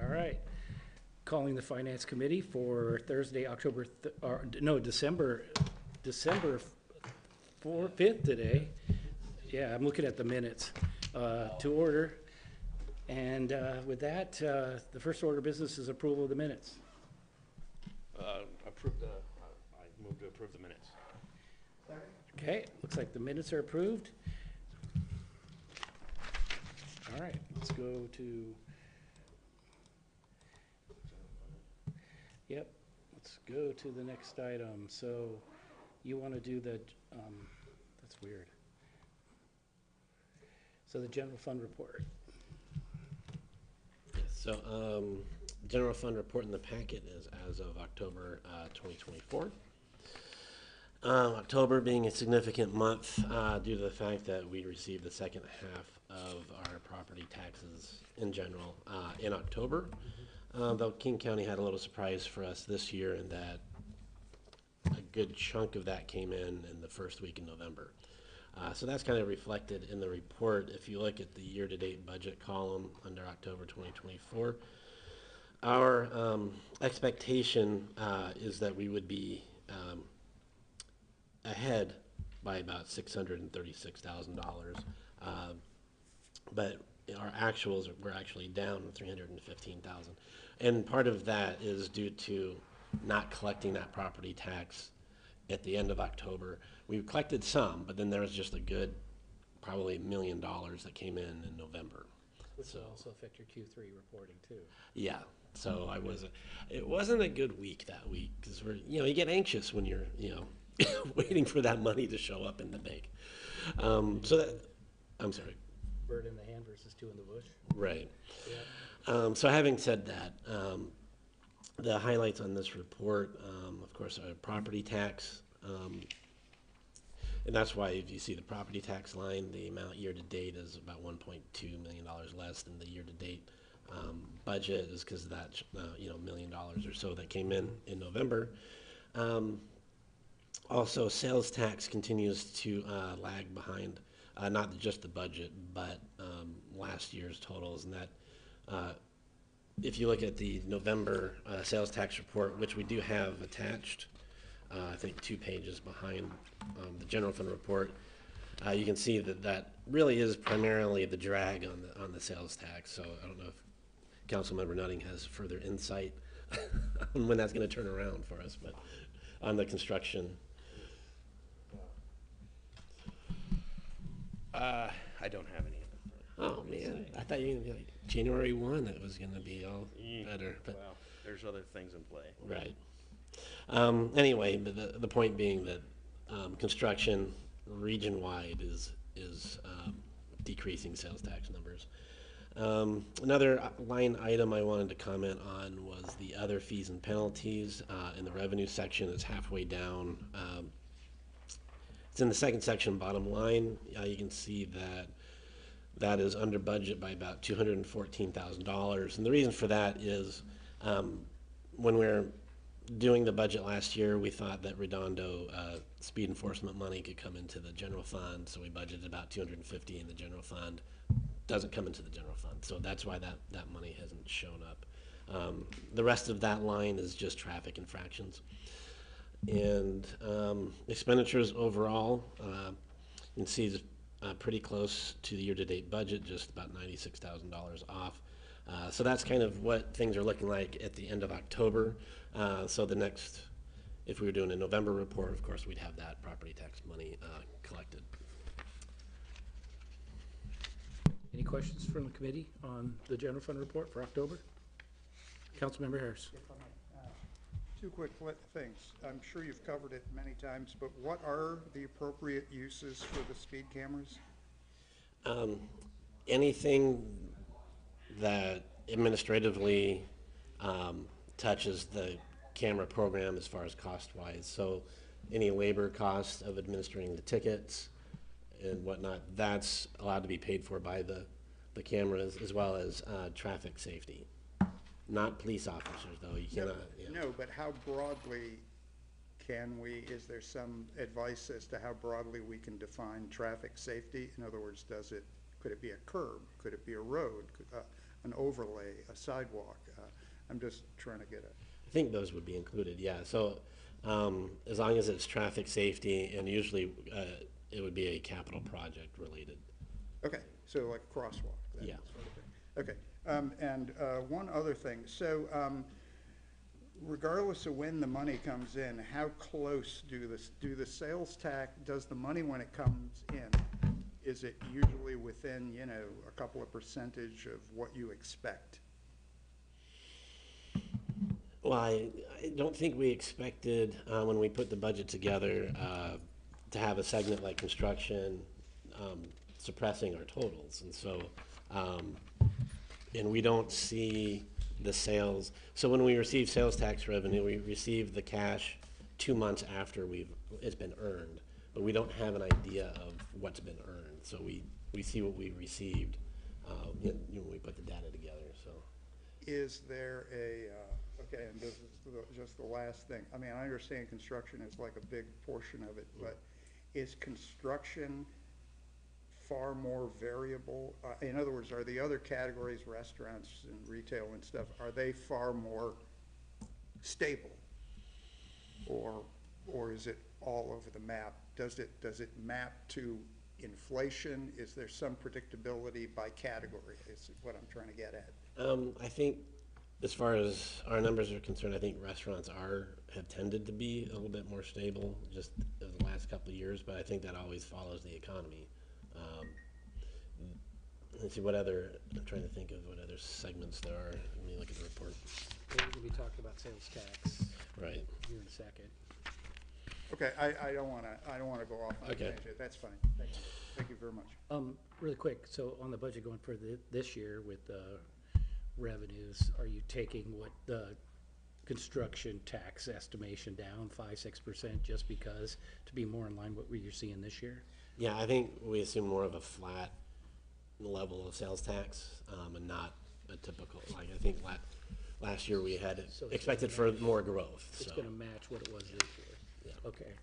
All right. Calling the Finance Committee for Thursday, December 5th today. Yeah, I'm looking at the minutes to order. And with that, the first order of business is approval of the minutes. I move to approve the minutes. Okay, looks like the minutes are approved. All right, let's go to, yep, let's go to the next item. So you want to do the, that's weird. So the general fund report. So, general fund report in the packet is as of October 2024. October being a significant month due to the fact that we received the second half of our property taxes in general in October. Though King County had a little surprise for us this year in that a good chunk of that came in the first week in November. So that's kind of reflected in the report. If you look at the year-to-date budget column under October 2024, our expectation is that we would be ahead by about $636,000, but our actuals were actually down $315,000, and part of that is due to not collecting that property tax at the end of October. We collected some, but then there was just a good, probably $1 million that came in November. Which will also affect your Q3 reporting too. Yeah, so it wasn't a good week that week because you get anxious when you're, waiting for that money to show up in the bank. I'm sorry. Bird in the hand versus two in the bush. Right. Yeah. So having said that, the highlights on this report, of course, are property tax. And that's why if you see the property tax line, the amount year-to-date is about $1.2 million less than the year-to-date budget is because of that, $1 million or so that came in November. Also, sales tax continues to lag behind, not just the budget, but last year's totals. And that, if you look at the November sales tax report, which we do have attached, I think 2 pages behind the general fund report, you can see that really is primarily the drag on the sales tax. So I don't know if Councilmember Nutting has further insight on when that's going to turn around for us, but on the construction. I don't have any. Oh man, I thought you were going to be like January 1. It was going to be all better, but Well, there's other things in play. right. Anyway, but the point being that construction region-wide is decreasing sales tax numbers. Another line item I wanted to comment on was the other fees and penalties in the revenue section. It's halfway down. It's in the second section, bottom line. You can see that is under budget by about $214,000. And the reason for that is when we're doing the budget last year, we thought that Redondo speed enforcement money could come into the general fund, so we budgeted about $250 in the general fund. Doesn't come into the general fund, so that's why that money hasn't shown up. The rest of that line is just traffic infractions. And expenditures overall, you can see is pretty close to the year-to-date budget, just about $96,000 off. So that's kind of what things are looking like at the end of October. So the next, if we were doing a November report, of course, we'd have that property tax money collected. Any questions from the committee on the general fund report for October? Councilmember Harris. If I may, two quick things. I'm sure you've covered it many times, but what are the appropriate uses for the speed cameras? Anything that administratively touches the camera program as far as cost-wise. So any labor cost of administering the tickets and whatnot, that's allowed to be paid for by the cameras, as well as traffic safety. Not police officers, though. You cannot. No, but how broadly can we, is there some advice as to how broadly we can define traffic safety? In other words, could it be a curb? Could it be a road? an overlay, a sidewalk? I'm just trying to get a, I think those would be included, yeah. So as long as it's traffic safety, and usually it would be a capital project related. okay, so like crosswalk, that Yeah. sort of thing. Okay, and one other thing, so regardless of when the money comes in, how close do the sales tax, does the money when it comes in, is it usually within, you know, a couple of percentage of what you expect? Well, I don't think we expected, when we put the budget together, to have a segment like construction suppressing our totals. And so, and we don't see the sales. So when we receive sales tax revenue, we receive the cash 2 months after it's been earned. But we don't have an idea of what's been earned. So we see what we received when we put the data together, so. Is there okay, and this is just the last thing. I mean, I understand construction is like a big portion of it, but is construction far more variable? In other words, are the other categories, restaurants and retail and stuff, are they far more stable? Or is it all over the map? Does it map to inflation? Is there some predictability by category, is what I'm trying to get at? I think as far as our numbers are concerned, I think restaurants have tended to be a little bit more stable just in the last couple of years, but I think that always follows the economy. Let's see I'm trying to think of what other segments there are. Let me look at the report. We're gonna be talking about sales tax Right. here in a second. Okay, I don't wanna go off on a Okay. tangent, that's fine, thank you very much. Really quick, so on the budget going for this year with revenues, are you taking what the construction tax estimation down 5-6% just because to be more in line with what you're seeing this year? Yeah, I think we assume more of a flat level of sales tax, and not a typical, like, I think last year we had So it's expected for more growth, It's so. gonna match what it was this year? Yeah. Okay,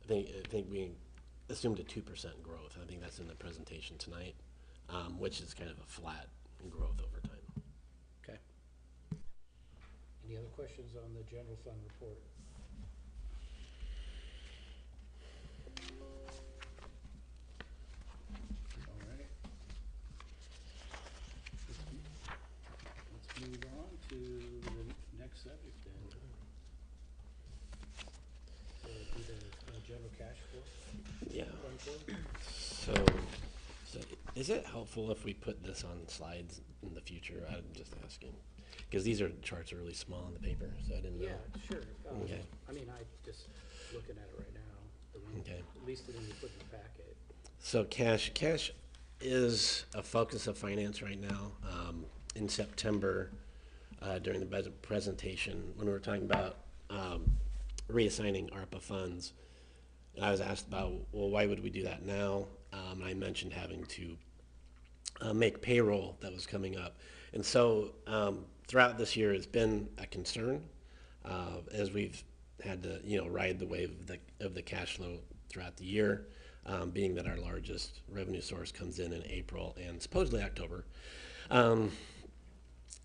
I think we assumed a 2% growth. I think that's in the presentation tonight, which is kind of a flat growth over time. okay. Any other questions on the general fund report? All right. Let's move on to the next subject then. So it'd be the general cash flow. Yeah. Fund flow? So is it helpful if we put this on slides in the future? I'm just asking. Because these charts are really small on the paper, so I didn't know. Yeah, sure. Okay. I mean, I just looking at it right now. the one- Okay. At least the one you put in the packet. So cash is a focus of finance right now. In September, during the budget presentation, when we were talking about reassigning ARPA funds, and I was asked about, well, why would we do that now? I mentioned having to make payroll that was coming up. And so throughout this year, it's been a concern as we've had to, ride the wave of the cash flow throughout the year, being that our largest revenue source comes in April and supposedly October.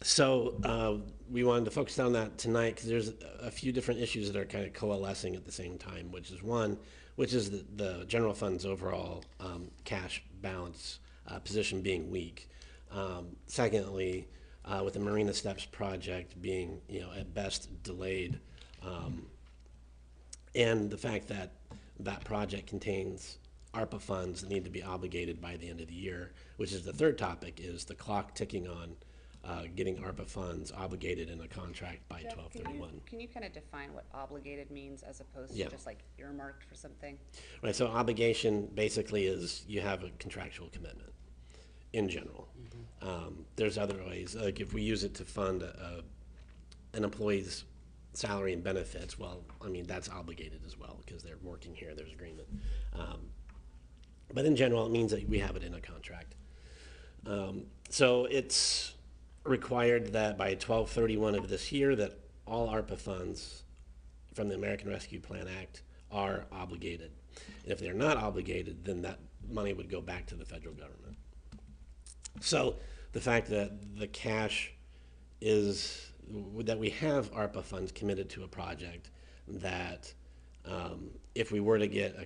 So we wanted to focus on that tonight because there's a few different issues that are kind of coalescing at the same time, which is the general fund's overall cash balance position being weak. Secondly, with the Marina Steps project being, at best delayed, and the fact that that project contains ARPA funds that need to be obligated by the end of the year, which is the third topic, is the clock ticking on getting ARPA funds obligated in a contract by Jeff, 12/31. Can you kind of define what obligated means as opposed Yeah. to just like earmarked for something? Right, so obligation basically is you have a contractual commitment in general. There's other ways, like if we use it to fund an employee's salary and benefits, well, I mean, that's obligated as well because they're working here, there's agreement. But in general, it means that we have it in a contract. So it's required that by 12/31 of this year that all ARPA funds from the American Rescue Plan Act are obligated. And if they're not obligated, then that money would go back to the federal government. So the fact that the cash is, that we have ARPA funds committed to a project, that if we were to get a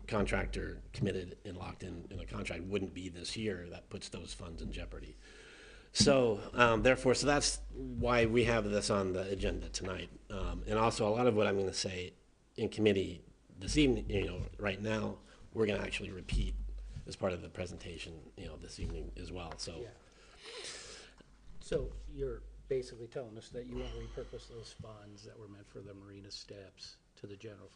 contractor committed and locked in a contract, wouldn't be this year, that puts those funds in jeopardy. So therefore, so that's why we have this on the agenda tonight. And also, a lot of what I'm going to say in committee this evening, right now, we're going to actually repeat as part of the presentation, this evening as well. So Yeah. So you're basically telling us that you want to repurpose those funds that were meant for the marina steps to the general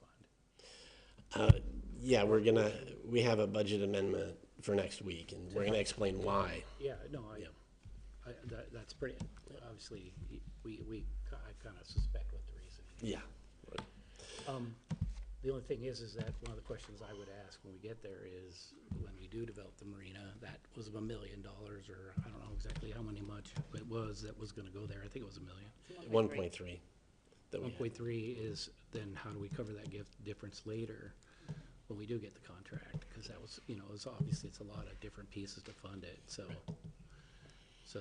fund? yeah, we have a budget amendment for next week, and we're going to explain why. Yeah, no, Yeah. that's pretty, obviously, I kind of suspect what the reason is. Yeah. The only thing is that one of the questions I would ask when we get there is, when we do develop the marina, that was $1 million, or I don't know exactly how much it was that was gonna go there, I think it was $1 million. 1.3. that we One have. point three is, then how do we cover that difference later when we do get the contract? Because that was, it's obviously, it's a lot of different pieces to fund it, so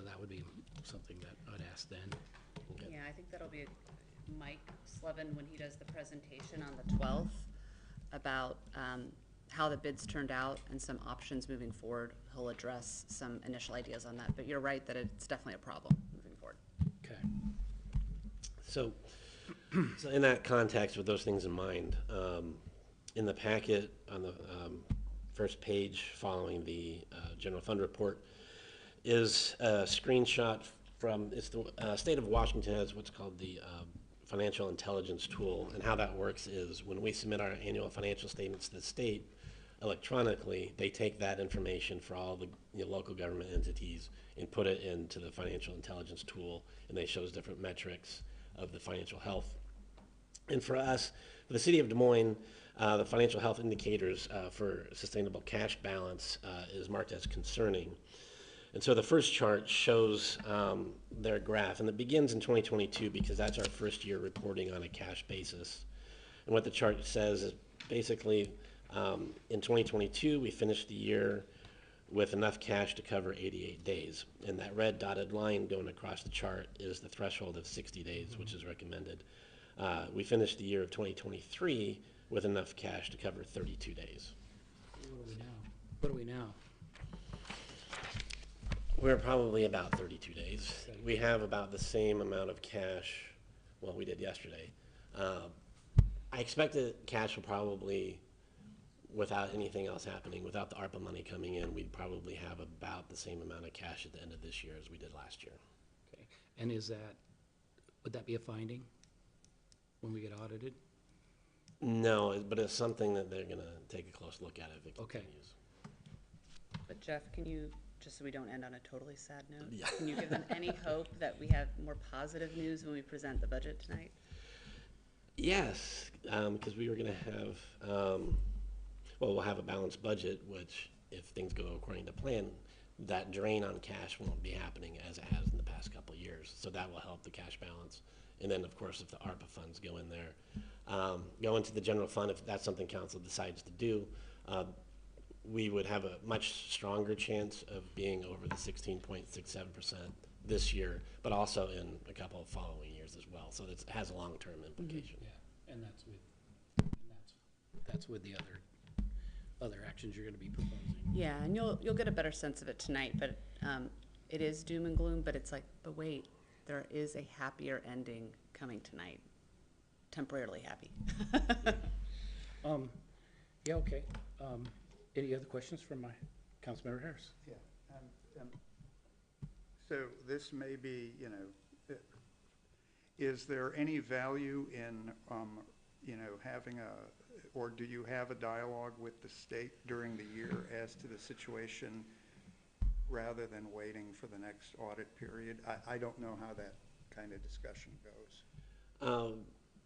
that would be something that I'd ask then. Yeah, I think that'll be Mike Slevin when he does the presentation on the 12th about how the bids turned out and some options moving forward. He'll address some initial ideas on that, but you're right that it's definitely a problem moving forward. Okay. So in that context, with those things in mind, in the packet on the first page following the general fund report is a screenshot from, it's the state of Washington has what's called the financial intelligence tool. And how that works is when we submit our annual financial statements to the state electronically, they take that information for all the local government entities and put it into the financial intelligence tool, and they shows different metrics of the financial health. And for us, for the city of Des Moines, the financial health indicators for sustainable cash balance is marked as concerning. And so the first chart shows their graph, and it begins in 2022 because that's our first year reporting on a cash basis. And what the chart says is basically in 2022, we finished the year with enough cash to cover 88 days. And that red dotted line going across the chart is the threshold of 60 days, which is recommended. We finished the year of 2023 with enough cash to cover 32 days. What are we now? We're probably about 32 days. We have about the same amount of cash, well, we did yesterday. I expect that cash will probably, without anything else happening, without the ARPA money coming in, we'd probably have about the same amount of cash at the end of this year as we did last year. Okay, and would that be a finding when we get audited? No, but it's something that they're gonna take a close look at if it Okay. continues. But Jeff, can you, just so we don't end on a totally sad note, Yeah. can you give them any hope that we have more positive news when we present the budget tonight? Yes, because we were gonna have, we'll have a balanced budget, which if things go according to plan, that drain on cash won't be happening as it has in the past couple of years. So that will help the cash balance. And then, of course, if the ARPA funds go in there, go into the general fund, if that's something council decides to do, we would have a much stronger chance of being over the 16.67% this year, but also in a couple of following years as well. So it has a long-term implication. Yeah, and that's with the other actions you're gonna be proposing. Yeah, and you'll get a better sense of it tonight, but it is doom and gloom, but it's like, but wait, there is a happier ending coming tonight. Temporarily happy. Yeah, okay. Any other questions from my Councilmember Harris? Yeah, so this may be, is there any value in, having or do you have a dialogue with the state during the year as to the situation rather than waiting for the next audit period? I don't know how that kind of discussion goes.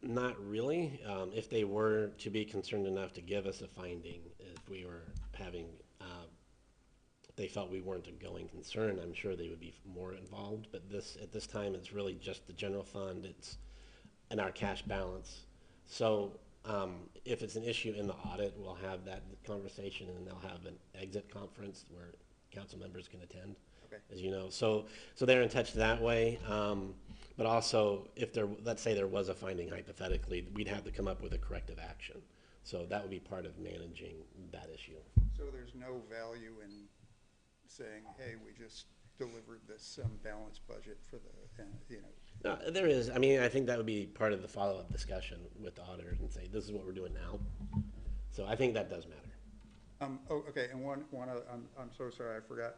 Not really. If they were to be concerned enough to give us a finding, if we were having, if they felt we weren't a going concern, I'm sure they would be more involved. But at this time, it's really just the general fund, and our cash balance. So if it's an issue in the audit, we'll have that conversation, and they'll have an exit conference where council members can attend, Okay. as you know. So they're in touch that way. But also, if there, let's say there was a finding hypothetically, we'd have to come up with a corrective action. So that would be part of managing that issue. So there's no value in saying, hey, we just delivered this balanced budget for the, you know, No, there is. I mean, I think that would be part of the follow-up discussion with the auditors and say, this is what we're doing now. So I think that does matter. oh, okay, and one other, I'm so sorry, I forgot.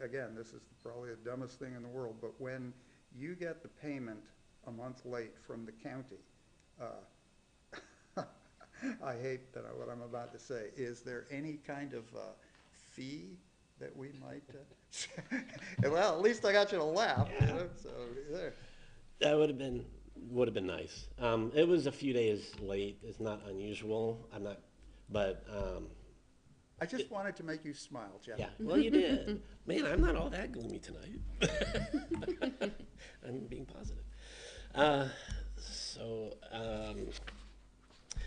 Again, this is probably the dumbest thing in the world, but when you get the payment a month late from the county, I hate that what I'm about to say. Is there any kind of fee that we might? Well, at least I got you to laugh. You know? So there. That would have been nice. It was a few days late. It's not unusual. But I just wanted to make you smile, Jeff. yeah. Well, you did. Man, I'm not all that gloomy tonight. I'm being positive.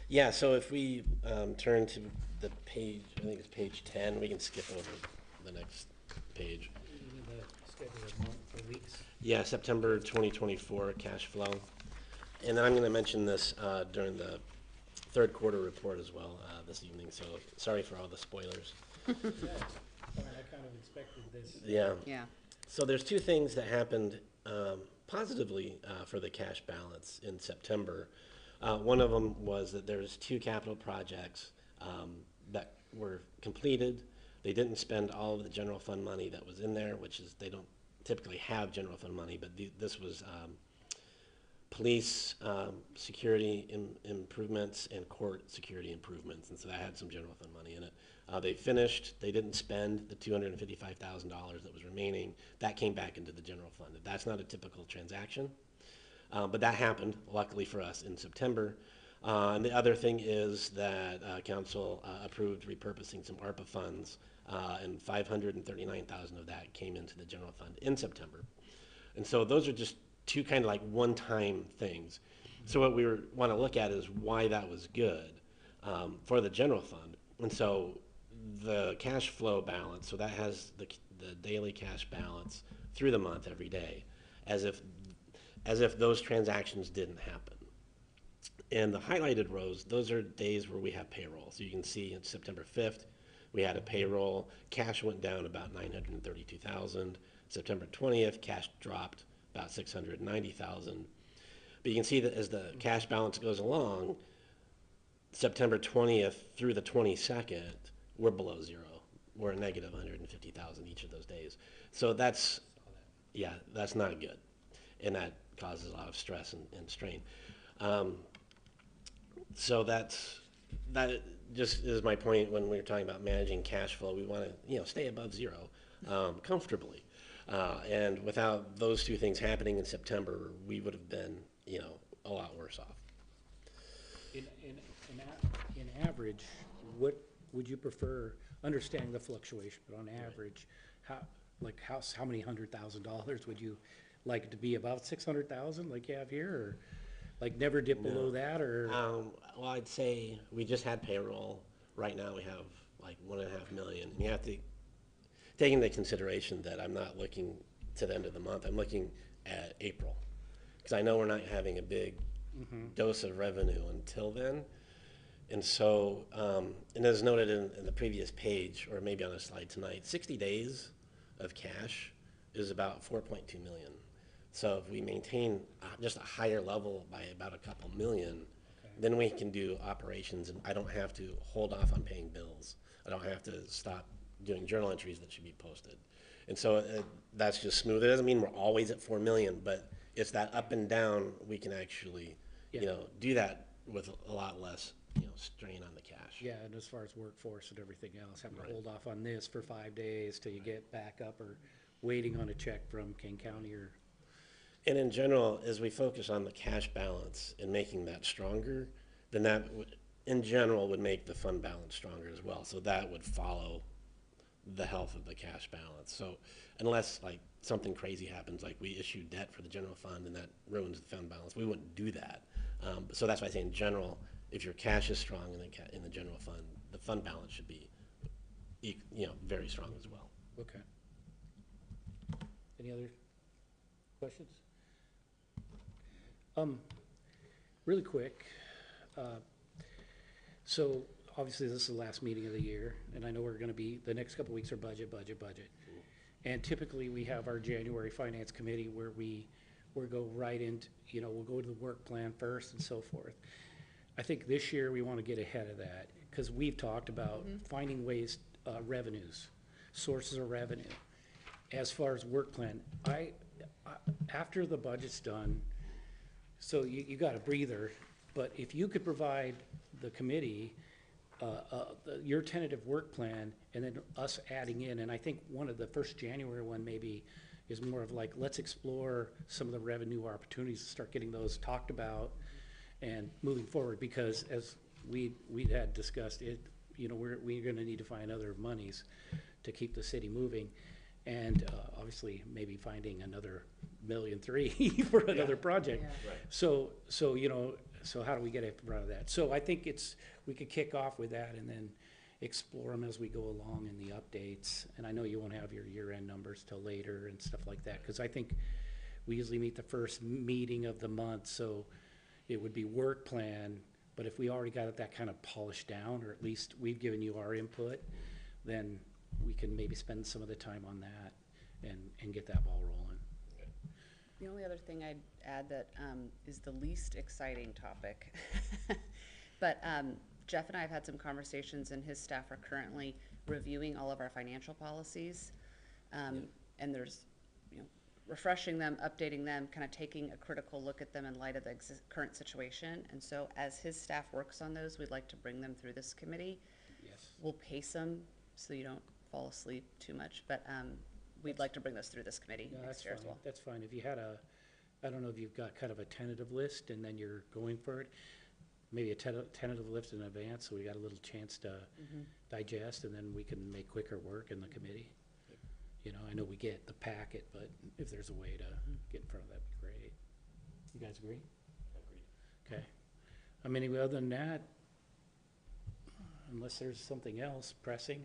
Yeah. So if we turn to the page, I think it's page 10. We can skip over the next page. You need the schedule of month or weeks. Yeah, September 2024 cash flow. And then I'm going to mention this during the third quarter report as well this evening, so sorry for all the spoilers. Yeah, it's fine. I kind of expected this. Yeah. Yeah. So there's two things that happened positively for the cash balance in September. One of them was that there's two capital projects that were completed. They didn't spend all of the general fund money that was in there, which is, they don't typically have general fund money, but this was police security improvements and court security improvements, and so that had some general fund money in it. They finished. They didn't spend the $255,000 that was remaining. That came back into the general fund. That's not a typical transaction, but that happened, luckily for us, in September. And the other thing is that council approved repurposing some ARPA funds, and $539,000 of that came into the general fund in September. And so those are just two kind of like one-time things. So what we want to look at is why that was good for the general fund. And so the cash flow balance, so that has the daily cash balance through the month every day, as if those transactions didn't happen. And the highlighted rows, those are days where we have payroll. So you can see on September 5th, we had a payroll. Cash went down about $932,000. September 20th, cash dropped about $690,000. But you can see that as the cash balance goes along, September 20th through the 22nd, we're below zero. We're a negative $150,000 each of those days. So that's not good. And that causes a lot of stress and strain. So that just is my point when we're talking about managing cash flow. We want to, stay above zero comfortably. And without those two things happening in September, we would have been, a lot worse off. In average, what would you prefer, understanding the fluctuation, but on average, how many $100,000 would you like it to be? About 600,000 like you have here, or like never dip below that, or? Well, I'd say we just had payroll. Right now we have like $1.5 million. And you have to take into consideration that I'm not looking to the end of the month. I'm looking at April, because I know we're not having a big dose of revenue until then. And so, and as noted in the previous page, or maybe on a slide tonight, 60 days of cash is about 4.2 million. So if we maintain just a higher level by about a couple million, then we can do operations, and I don't have to hold off on paying bills. I don't have to stop doing journal entries that should be posted. And so that's just smooth. It doesn't mean we're always at 4 million, but it's that up and down. We can actually, do that with a lot less, strain on the cash. Yeah, and as far as workforce and everything else, having to hold off on this for 5 days till you get back up, or waiting on a check from King County, or. And in general, as we focus on the cash balance and making that stronger, then that in general would make the fund balance stronger as well. So that would follow the health of the cash balance. So unless like something crazy happens, like we issue debt for the general fund and that ruins the fund balance, we wouldn't do that. So that's why I say in general, if your cash is strong in the general fund, the fund balance should be, very strong as well. Okay. Any other questions? Really quick, so obviously this is the last meeting of the year, and I know we're gonna be, the next couple weeks are budget. And typically, we have our January Finance Committee where we'll go right into, we'll go to the work plan first and so forth. I think this year we wanna get ahead of that, cause we've talked about finding ways, revenues, sources of revenue. As far as work plan, after the budget's done, so you got a breather, but if you could provide the committee, your tentative work plan, and then us adding in, and I think one of the first January one maybe is more of like, let's explore some of the revenue opportunities, start getting those talked about and moving forward, because as we had discussed it, we're gonna need to find other monies to keep the city moving. And, obviously, maybe finding another $1.3 million for another project. Yeah. Right. So how do we get in front of that? So I think we could kick off with that and then explore them as we go along in the updates. And I know you won't have your year-end numbers till later and stuff like that, because I think we usually meet the first meeting of the month, so it would be work plan. But if we already got that kind of polished down, or at least we've given you our input, then we can maybe spend some of the time on that and get that ball rolling. The only other thing I'd add that is the least exciting topic. But Jeff and I have had some conversations, and his staff are currently reviewing all of our financial policies. And there's, refreshing them, updating them, kind of taking a critical look at them in light of the current situation. And so as his staff works on those, we'd like to bring them through this committee. Yes. We'll pace them so you don't fall asleep too much, but we'd like to bring those through this committee No, next that's year as fine, well. that's fine. If you had I don't know if you've got kind of a tentative list and then you're going for it, maybe a tentative list in advance, so we got a little chance to digest, and then we can make quicker work in the committee. I know we get the packet, but if there's a way to get in front of that, would be great. You guys agree? Okay. Anyway, other than that, unless there's something else pressing,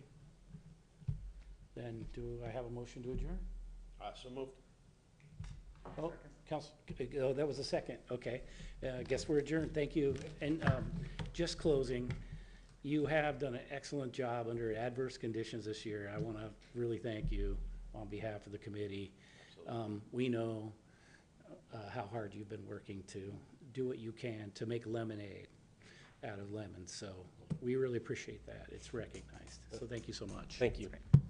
then do I have a motion to adjourn? So moved. Oh, that was a second, okay. I guess we're adjourned, thank you. And just closing, you have done an excellent job under adverse conditions this year. I want to really thank you on behalf of the committee. We know how hard you've been working to do what you can to make lemonade out of lemons, so we really appreciate that. It's recognized, so thank you so much. Thank you. That's great.